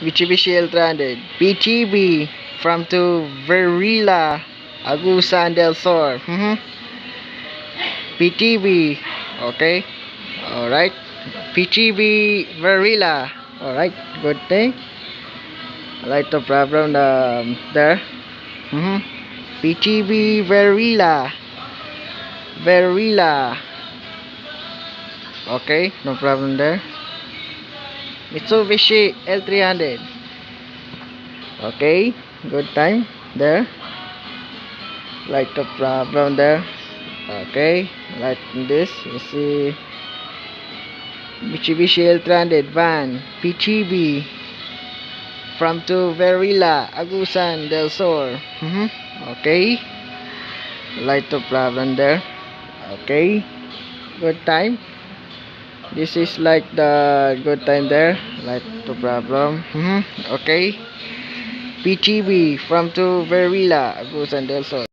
Mitsubishi L300. PTB from to Verilla, Agusan del Sur. PTB. Okay. Alright. PTB Verilla. Alright. Good thing. Like the problem there. PTB Verilla. Verilla. Okay. No problem there. Mitsubishi L300. Okay, good time there. Like the problem there. Okay, like this, you see Mitsubishi L300 van PTB from to Verilla, Agusan del Sur. Okay, like the problem there. Okay, good time. This is like the good time there, like the problem. Okay. PTB from to Verilla, Agusan del Sur.